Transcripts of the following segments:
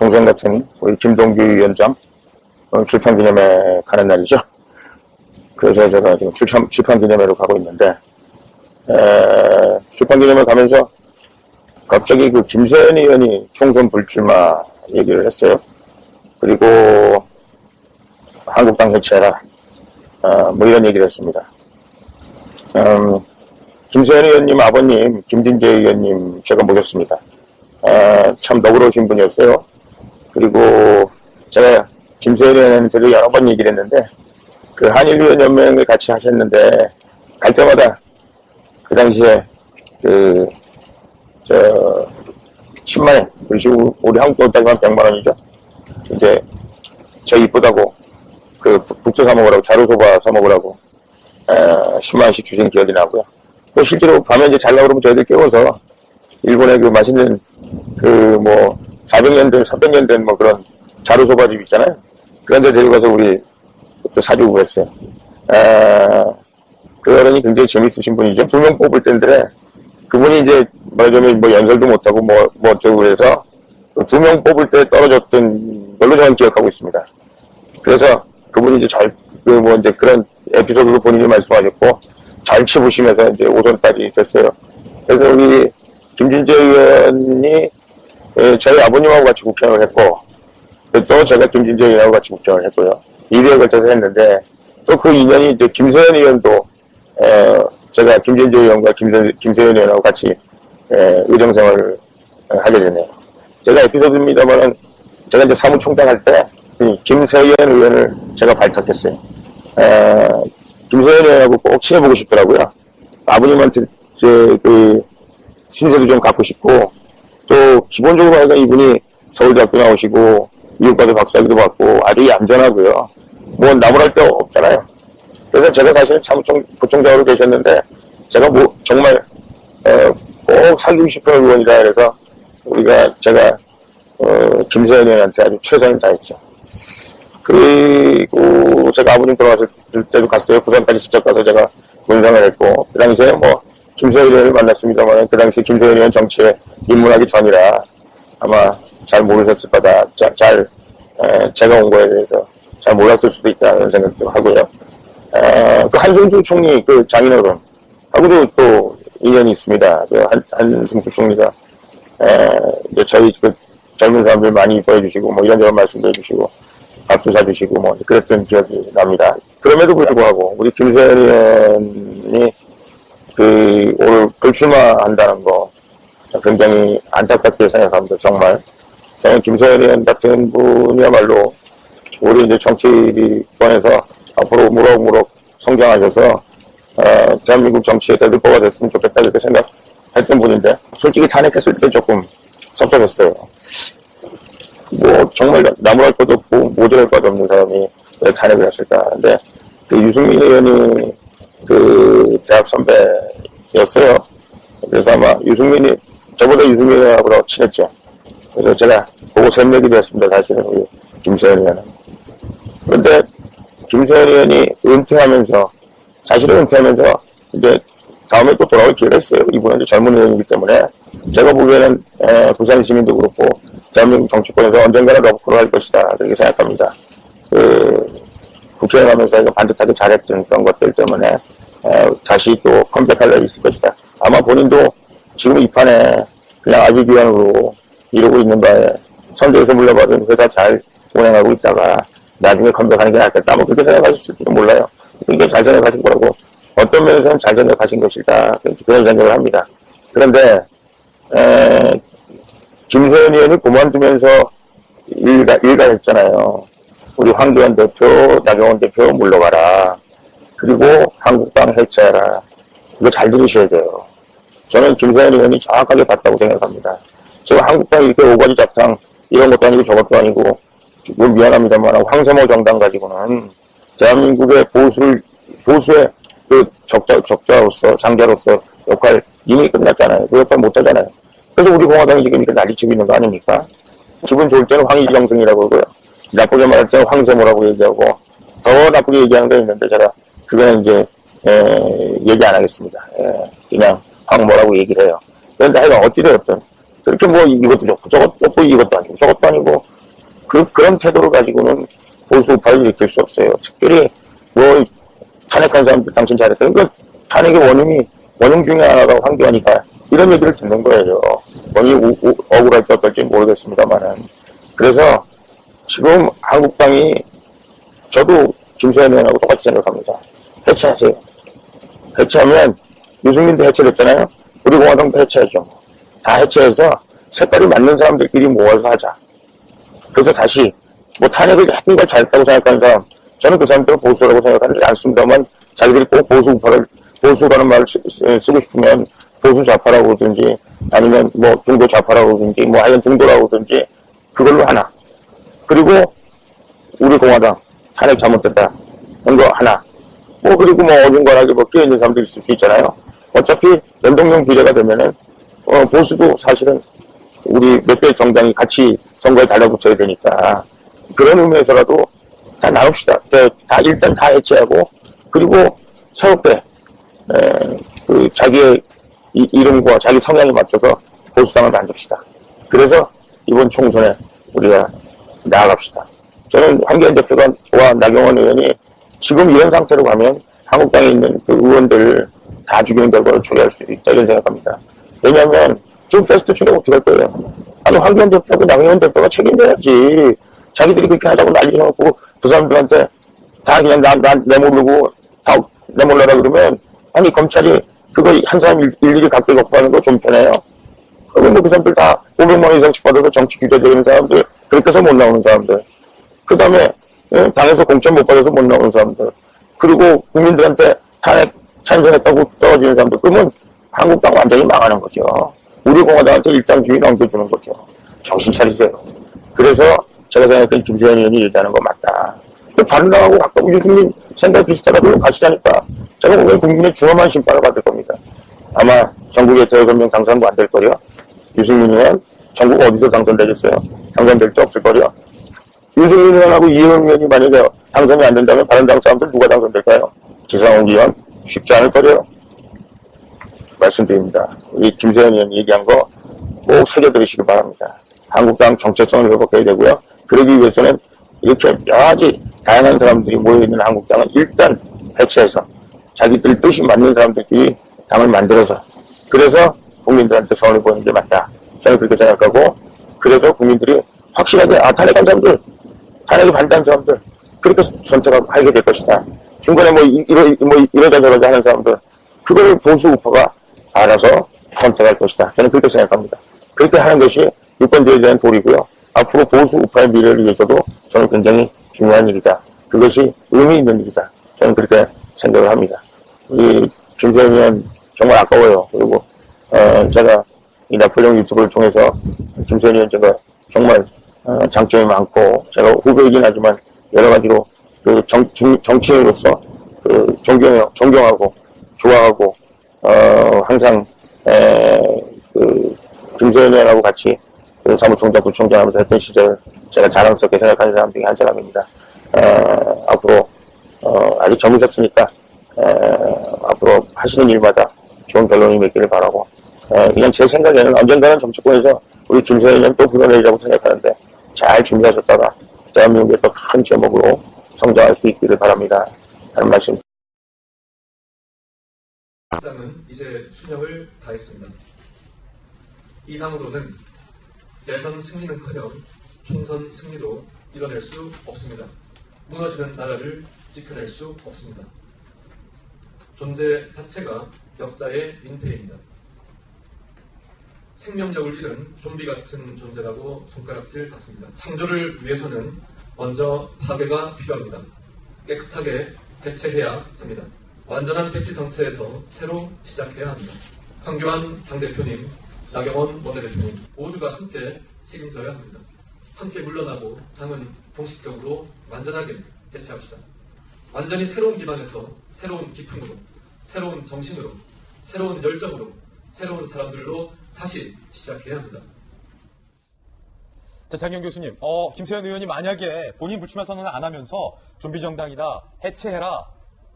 동생 같은 우리 김동규 위원장 출판 기념회 가는 날이죠. 그래서 제가 지금 출판 기념회로 가고 있는데, 출판 기념회 가면서 갑자기 그 김세현 의원이 총선 불출마 얘기를 했어요. 그리고 한국당 해체해라. 뭐 이런 얘기를 했습니다. 김세현 의원님 아버님, 김진재 의원님 제가 모셨습니다. 참 너그러우신 분이었어요. 그리고 제가 김세현 의원한테도 여러 번 얘기를 했는데, 그 한일위원연맹을 같이 하셨는데, 갈 때마다 그 당시에 10만원, 그리고 우리 한국 돈 따지면 100만원이죠. 이제 저 이쁘다고 그 국수 사 먹으라고, 자루소바 사 먹으라고 10만원씩 주신 기억이 나고요. 또 실제로 밤에 이제 잘나고 그러면 저희들 깨워서 일본의 그 맛있는 그 뭐 400년 된 300년 된 뭐 그런 자루소바집 있잖아요. 그런 데 데리고 가서 우리 또 사주고 그랬어요. 그 어른이 굉장히 재밌으신 분이죠. 2명 뽑을 때인데 그분이 이제 말하자면 뭐 연설도 못하고 뭐 어쩌고 그래서 2명 뽑을 때 떨어졌던 걸로 저는 기억하고 있습니다. 그래서 그분이 이제 뭐 이제 그런 에피소드도 본인이 말씀하셨고 잘 치부시면서 이제 5선까지 됐어요. 그래서 우리 김진재 의원이 저희 아버님하고 같이 국정을 했고, 또 제가 김진재 의원하고 같이 국정을 했고요. 2대에 걸쳐서 했는데, 또 그 인연이 이제 김세현 의원도, 제가 김진재 의원과 김세현 의원하고 같이, 의정생활을 하게 되네요. 제가 에피소드입니다만은, 제가 이제 사무총장 할 때, 김세현 의원을 제가 발탁했어요. 김세현 의원하고 꼭 친해보고 싶더라고요. 아버님한테, 신세도 좀 갖고 싶고, 또, 기본적으로 하여간 이분이 서울대학도 나오시고, 미국가서 박사학위도 받고, 아주 얌전하고요. 뭐, 나무랄 데 없잖아요. 그래서 제가 사실 부총장으로 계셨는데, 제가 뭐, 정말, 꼭 사귀고 싶은 의원이라 그래서, 제가, 김세현 의원한테 아주 최선을 다했죠. 그리고 제가 아버님 돌아가실 때도 갔어요. 부산까지 직접 가서 제가 문상을 했고, 그 당시에 뭐, 김세현 의원을 만났습니다만, 그 당시 김세현 의원 정치에 입문하기 전이라 아마 잘 모르셨을 거다. 제가 온 거에 대해서 잘 몰랐을 수도 있다는 생각도 하고요. 그 한승수 총리, 그 장인어른, 하고도 또 인연이 있습니다. 그 한승수 총리가, 이제 저희 그 젊은 사람들 많이 이뻐해 주시고, 뭐 이런저런 말씀도 해주시고, 밥도 사주시고, 뭐 그랬던 기억이 납니다. 그럼에도 불구하고, 우리 김세현 의원이 오늘 불출마한다는 거 굉장히 안타깝게 생각합니다. 정말. 저는 김세현 의원 같은 분이야말로 우리 이제 정치권에서 앞으로 무럭무럭 성장하셔서, 대한민국 정치의 대들보가 됐으면 좋겠다 이렇게 생각했던 분인데, 솔직히 탄핵했을 때 조금 섭섭했어요. 뭐, 정말 나무랄 것도 없고, 모자랄 것도 없는 사람이 왜 탄핵을 했을까. 근데, 유승민 의원이 대학 선배였어요. 그래서 아마 저보다 유승민 의원하고 친했죠. 그래서 제가 보고 샘내기도 했습니다. 사실은 우리 김세현 의원은. 그런데 김세현 의원이 사실은 은퇴하면서 이제 다음에 또 돌아올 기회가 있어요. 이분은 이제 젊은 의원이기 때문에 제가 보기에는 부산 시민도 그렇고 대한민국 정치권에서 언젠가는 러브콜을 할 것이다. 그렇게 생각합니다. 국회에 가면서 반듯하게 잘했던 그런 것들 때문에 다시 또 컴백할 날이 있을 것이다. 아마 본인도 지금 이 판에 그냥 알비기관으로 이러고 있는 바에 선대에서 물려받은 회사 잘 운행하고 있다가 나중에 컴백하는 게 낫겠다. 뭐 그렇게 생각하실지도 몰라요. 굉장히 잘 생각하신 거라고, 어떤 면에서는 잘 생각하신 것이다. 그런 생각을 합니다. 그런데 김세현 의원이 그만두면서 일가했잖아요. 우리 황교안 대표, 나경원 대표 물러가라. 그리고 한국당 해체하라. 이거 잘 들으셔야 돼요. 저는 김세현 의원이 정확하게 봤다고 생각합니다. 지금 한국당이 이렇게 오가지 잡탕 이런 것도 아니고 저것도 아니고, 미안합니다만 황세모 정당 가지고는 대한민국의 보수의 그 적자로서 장자로서 역할 이미 끝났잖아요. 그 역할 못 하잖아요. 그래서 우리 공화당이 지금 이렇게 난리치고 있는 거 아닙니까? 기분 좋을 때는 황희정승이라고 그러고요. 나쁘게 말할 때는 황세모라고 얘기하고, 더 나쁘게 얘기하는 게 있는데 제가 그거는 이제 얘기 안 하겠습니다. 그냥 황모라고 얘기를 해요. 그런데 하여간 어찌되었든 그렇게 뭐 이것도 좋고 저것도 좋고 이것도 아니고 저것도 아니고 그런 태도를 가지고는 보수 우파를 일으킬 수 없어요. 특별히 뭐 탄핵한 사람들 당신 잘했다. 그러니까 탄핵의 원흉 중에 하나가 황교안이다. 이런 얘기를 듣는 거예요. 원인이 억울할지 어떨지 모르겠습니다만은. 그래서 지금 한국당이 저도 김세현 의원하고 똑같이 생각합니다. 해체하세요. 해체하면 유승민도 해체됐잖아요. 우리 공화당도 해체하죠. 다 해체해서 색깔이 맞는 사람들끼리 모아서 하자. 그래서 다시 뭐 탄핵을 했던 걸 잘했다고 생각하는 사람, 저는 그 사람들은 보수라고 생각하지 않습니다만 자기들이 꼭 보수라는 말을 쓰고 싶으면 보수 좌파라고 그러든지 아니면 뭐 중도 좌파라고 그러든지 뭐 하여간 중도라고 그러든지 그걸로 하나. 그리고 우리 공화당 탄핵 잘못됐다. 그런 거 하나. 뭐 그리고 뭐 어중간하게 뭐 끼어있는 사람도 있을 수 있잖아요. 어차피 연동형 비례가 되면은 보수도 사실은 우리 몇 개 정당이 같이 선거에 달라붙어야 되니까 그런 의미에서라도 다 나눕시다. 일단 다 해체하고 그리고 새롭게 그 자기의 이름과 자기 성향에 맞춰서 보수당을 만듭시다. 그래서 이번 총선에 우리가 나아갑시다. 저는 황교안 대표와 나경원 의원이 지금 이런 상태로 가면 한국당에 있는 그 의원들을 다 죽이는 결과를 초래할 수도 있다 이런 생각합니다. 왜냐하면 지금 패스트 트랙 어떻게 할 거예요? 아니 황교안 대표하고 나경원 대표가 책임져야지. 자기들이 그렇게 하자고 난리 쳐놓고 그 사람들한테 다 그냥 내모르고 다 내몰라라 그러면 아니 검찰이 그거 한 사람 일일이 각별 거부하는 거 좀 편해요. 그러면 그 사람들 다 500만 원 이상씩 받아서 정치 규제되는 사람들, 그렇게 해서 못 나오는 사람들. 그 다음에 당에서 공천 못 받아서 못 나오는 사람들. 그리고 국민들한테 탄핵 찬성했다고 떨어지는 사람들. 그러면 한국당 완전히 망하는 거죠. 우리 공화당한테 일당주의 넘겨주는 거죠. 정신 차리세요. 그래서 제가 생각했던 김세현 의원이 얘기하는 거 맞다. 반응하고 가까운 유승민 생각 비슷하다고 가시자니까 제가 오늘 국민의 준엄한 심판을 받을 겁니다. 아마 전국에 6명 당선도 안 될 거려. 유승민 의원 전국 어디서 당선되겠어요? 당선될 데 없을 거려. 유승민 의원하고 이혜영 의원이 만약에 당선이 안 된다면 바른당 사람들 누가 당선될까요? 지상욱 의원 쉽지 않을 거려. 말씀드립니다. 우리 김세현 의원이 얘기한 거 꼭 새겨들으시기 바랍니다. 한국당 정체성을 회복해야 되고요. 그러기 위해서는 이렇게 여러 가지 다양한 사람들이 모여있는 한국당은 일단 해체해서 자기들 뜻이 맞는 사람들끼리 당을 만들어서 그래서 국민들한테 선을 보이는 게 맞다. 저는 그렇게 생각하고 그래서 국민들이 확실하게 탄핵한 사람들, 탄핵에 반대한 사람들 그렇게 선택하게 될 것이다. 중간에 이러자 저러자 하는 사람들 그걸 보수 우파가 알아서 선택할 것이다. 저는 그렇게 생각합니다. 그렇게 하는 것이 유권자에 대한 도리고요. 앞으로 보수 우파의 미래를 위해서도 저는 굉장히 중요한 일이다. 그것이 의미 있는 일이다. 저는 그렇게 생각을 합니다. 우리 김세현 의원 정말 아까워요. 그리고 제가 이 나폴레옹 유튜브를 통해서 김세현 의원 제가 정말 장점이 많고 제가 후배이긴 하지만 여러 가지로 그 정치인으로서 그 존경하고 좋아하고 항상 그 김세현 의원하고 같이 그 사무총장, 부총장 하면서 했던 시절 제가 자랑스럽게 생각하는 사람 중에 한 사람입니다. 앞으로 아직 젊으셨으니까 앞으로 하시는 일마다 좋은 결론이 맺기를 바라고 그냥 제 생각에는 언젠가는 정치권에서 우리 김세현 의원 또 불러내리라고 생각하는데 잘 준비하셨다가 대한민국의 또 큰 제목으로 성장할 수 있기를 바랍니다. 하는 말씀. 당은 이제 순역을 다했습니다. 이 당으로는 대선 승리는커녕 총선 승리도 이뤄낼 수 없습니다. 무너지는 나라를 지켜낼 수 없습니다. 존재 자체가 역사의 민폐입니다. 생명력을 잃은 좀비 같은 존재라고 손가락질 받습니다. 창조를 위해서는 먼저 파괴가 필요합니다. 깨끗하게 해체해야 합니다. 완전한 백지 상태에서 새로 시작해야 합니다. 황교안 당대표님, 나경원 원내대표님 모두가 함께 책임져야 합니다. 함께 물러나고 당은 공식적으로 완전하게 해체합시다. 완전히 새로운 기반에서 새로운 기품으로, 새로운 정신으로, 새로운 열정으로, 새로운 사람들로 다시 시작해야 합니다. 자, 장경 교수님, 김세현 의원이 만약에 본인 불출마 선언을 안 하면서 좀비 정당이다, 해체해라,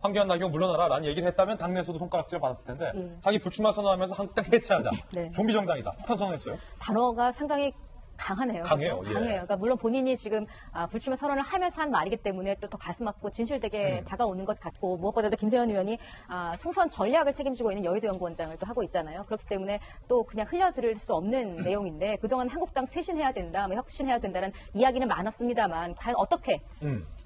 황교안 나경원 물러나라 라는 얘기를 했다면 당내에서도 손가락질을 받았을 텐데 자기 불출마 선언하면서 한국당 해체하자, 네. 좀비 정당이다, 폭탄 선언했어요. 단어가 상당히 강하네요. 강해요. 그렇죠? 예. 강해요. 그러니까 물론 본인이 지금 불출마 선언을 하면서 한 말이기 때문에 또 더 가슴 아프고 진실되게 다가오는 것 같고, 무엇보다도 김세현 의원이 총선 전략을 책임지고 있는 여의도 연구원장을 또 하고 있잖아요. 그렇기 때문에 또 그냥 흘려들을 수 없는 내용인데, 그동안 한국당 쇄신해야 된다, 뭐 혁신해야 된다는 이야기는 많았습니다만 과연 어떻게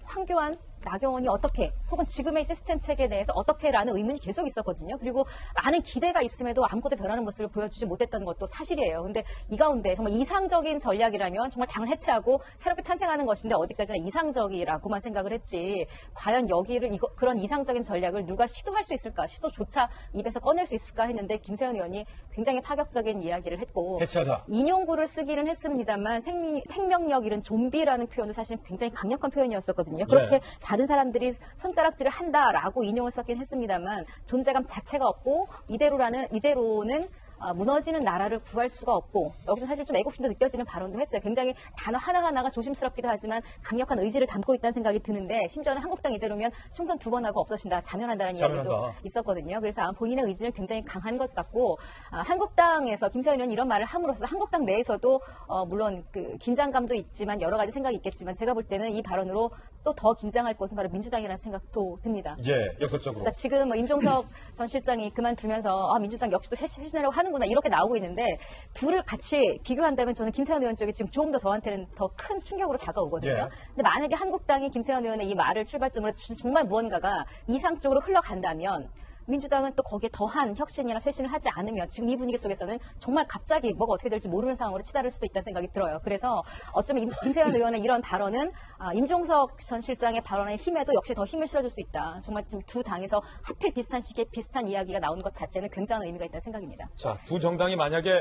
황교안, 나경원이 어떻게, 혹은 지금의 시스템 체계 내에서 어떻게라는 의문이 계속 있었거든요. 그리고 많은 기대가 있음에도 아무것도 변하는 모습을 보여주지 못했던 것도 사실이에요. 근데 이 가운데 정말 이상적인 전략이라면 정말 당을 해체하고 새롭게 탄생하는 것인데, 어디까지나 이상적이라고만 생각을 했지, 과연 여기를 그런 이상적인 전략을 누가 시도할 수 있을까, 시도조차 입에서 꺼낼 수 있을까 했는데, 김세현 의원이 굉장히 파격적인 이야기를 했고, 해체하자. 인용구를 쓰기는 했습니다만 생명력 잃은 좀비라는 표현도 사실 굉장히 강력한 표현이었었거든요. 그렇게 다른 사람들이 손가락질을 한다라고 인용을 썼긴 했습니다만, 존재감 자체가 없고 이대로는 무너지는 나라를 구할 수가 없고, 여기서 사실 좀 애국심도 느껴지는 발언도 했어요. 굉장히 단어 하나하나가 조심스럽기도 하지만 강력한 의지를 담고 있다는 생각이 드는데, 심지어는 한국당 이대로면 충성 2번 하고 없어진다, 자멸한다는 이야기도 있었거든요. 그래서 아마 본인의 의지는 굉장히 강한 것 같고, 한국당에서 김세현 의원이 이런 말을 함으로써 한국당 내에서도 물론 그 긴장감도 있지만 여러 가지 생각이 있겠지만, 제가 볼 때는 이 발언으로 또 더 긴장할 것은 바로 민주당이라는 생각도 듭니다. 예, 역설적으로. 그러니까 지금 뭐 임종석 전 실장이 그만두면서 민주당 역시 또 쇄신하려고 하는구나, 이렇게 나오고 있는데, 둘을 같이 비교한다면 저는 김세현 의원 쪽이 지금 조금 더 저한테는 더 큰 충격으로 다가오거든요. 예. 근데 만약에 한국당이 김세현 의원의 이 말을 출발점으로 정말 무언가가 이상적으로 흘러간다면, 민주당은 또 거기에 더한 혁신이나 쇄신을 하지 않으면 지금 이 분위기 속에서는 정말 갑자기 뭐가 어떻게 될지 모르는 상황으로 치달을 수도 있다는 생각이 들어요. 그래서 어쩌면 김세현 의원의 이런 발언은 임종석 전 실장의 발언의 힘에도 역시 더 힘을 실어줄 수 있다. 정말 지금 두 당에서 하필 비슷한 시기에 비슷한 이야기가 나오는 것 자체는 굉장한 의미가 있다는 생각입니다. 자, 두 정당이 만약에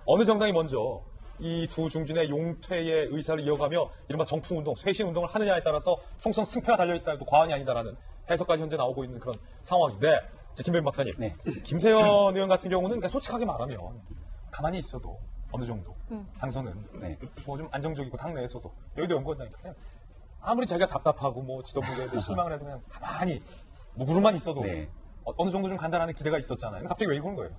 어느 정당이 먼저 이 두 중진의 용퇴의 의사를 이어가며 이른바 정풍운동, 쇄신운동을 하느냐에 따라서 총선 승패가 달려있다고 과언이 아니다라는 해석까지 현재 나오고 있는 그런 상황인데, 자, 김배윤 박사님, 김세현 의원 같은 경우는 그러니까 솔직하게 말하면 가만히 있어도 어느 정도 당선은 뭐 좀 안정적이고 당내에서도 여의도 연구원장이니까 그냥 아무리 자기가 답답하고 뭐 지도부에 대해 실망을 해도 그냥 가만히 무구름만 있어도 어느 정도 좀 간다라는 기대가 있었잖아요. 근데 갑자기 왜 이러는 거예요?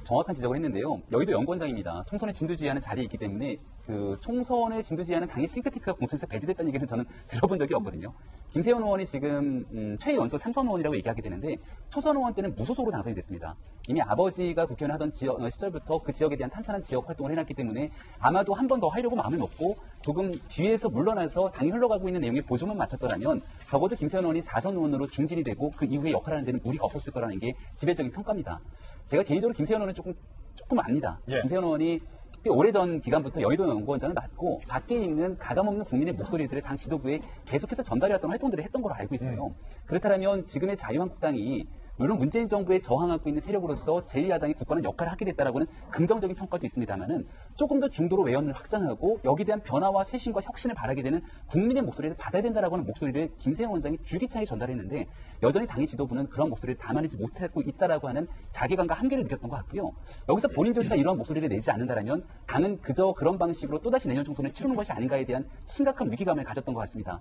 정확한 지적을 했는데요. 여의도 연구원장입니다. 총선을 진두지휘하는 자리에 있기 때문에 그 총선을 진두지휘하는 당의 싱크탱크가 공천에서 배제됐다는 얘기는 저는 들어본 적이 없거든요. 김세현 의원이 지금 최연소 3선 의원이라고 얘기하게 되는데, 초선 의원 때는 무소속으로 당선이 됐습니다. 이미 아버지가 국회의원 하던 시절부터 그 지역에 대한 탄탄한 지역 활동을 해놨기 때문에 아마도 한 번 더 하려고 마음을 먹고 조금 뒤에서 물러나서 당이 흘러가고 있는 내용에 보조만 맞췄더라면 적어도 김세현 의원이 4선 의원으로 중진이 되고 그 이후에 역할하는 데는 무리가 없었을 거라는 게 지배적인 평가입니다. 제가 개인적으로 김세현 의원은 조금 압니다. 김세현 의원이 꽤 오래전 기간부터 여의도 연구원장을 맡고 밖에 있는 가감없는 국민의 목소리들을 당 지도부에 계속해서 전달해왔던 활동들을 했던 걸로 알고 있어요. 그렇다면 지금의 자유한국당이 물론 문재인 정부에 저항하고 있는 세력으로서 제1야당이 굳건한 역할을 하게 됐다라고는 긍정적인 평가도 있습니다만은, 조금 더 중도로 외연을 확장하고 여기에 대한 변화와 쇄신과 혁신을 바라게 되는 국민의 목소리를 받아야 된다라고 하는 목소리를 김세현 원장이 줄기차게 전달했는데, 여전히 당의 지도부는 그런 목소리를 담아내지 못하고 있다라고 하는 자괴감과 한계를 느꼈던 것 같고요. 여기서 본인조차 이런 목소리를 내지 않는다라면 당은 그저 그런 방식으로 또다시 내년 총선을 치르는 것이 아닌가에 대한 심각한 위기감을 가졌던 것 같습니다.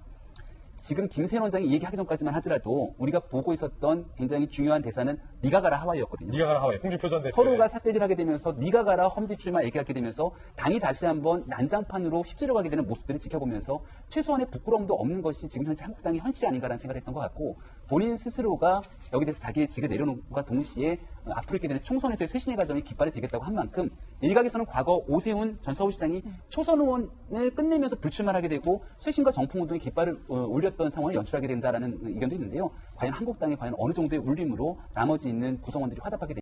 지금 김세현 원장이 얘기하기 전까지만 하더라도 우리가 보고 있었던 굉장히 중요한 대사는 네가 가라 하와이였거든요. 네가 가라 하와이, 홍준표 전 대표. 서로가 삿대질하게 되면서 네가 가라 험지 출마 얘기하게 되면서 당이 다시 한번 난장판으로 휩쓸려가게 되는 모습들을 지켜보면서 최소한의 부끄러움도 없는 것이 지금 현재 한국당의 현실이 아닌가라는 생각을 했던 것 같고, 본인 스스로가 여기 대해서 자기의 직을 내려놓음과 동시에 앞으로 있게 되는 총선에서의 쇄신의 과정에 깃발을 들겠다고 한 만큼, 일각에서는 과거 오세훈 전 서울시장이 초선 의원을 끝내면서 불출마하게 되고 쇄신과 정풍운동에 깃발을 올렸던 상황을 연출하게 된다라는 의견도 있는데요. 과연 한국당에 과연 어느 정도의 울림으로 나머지 있는 구성원들이 화답하게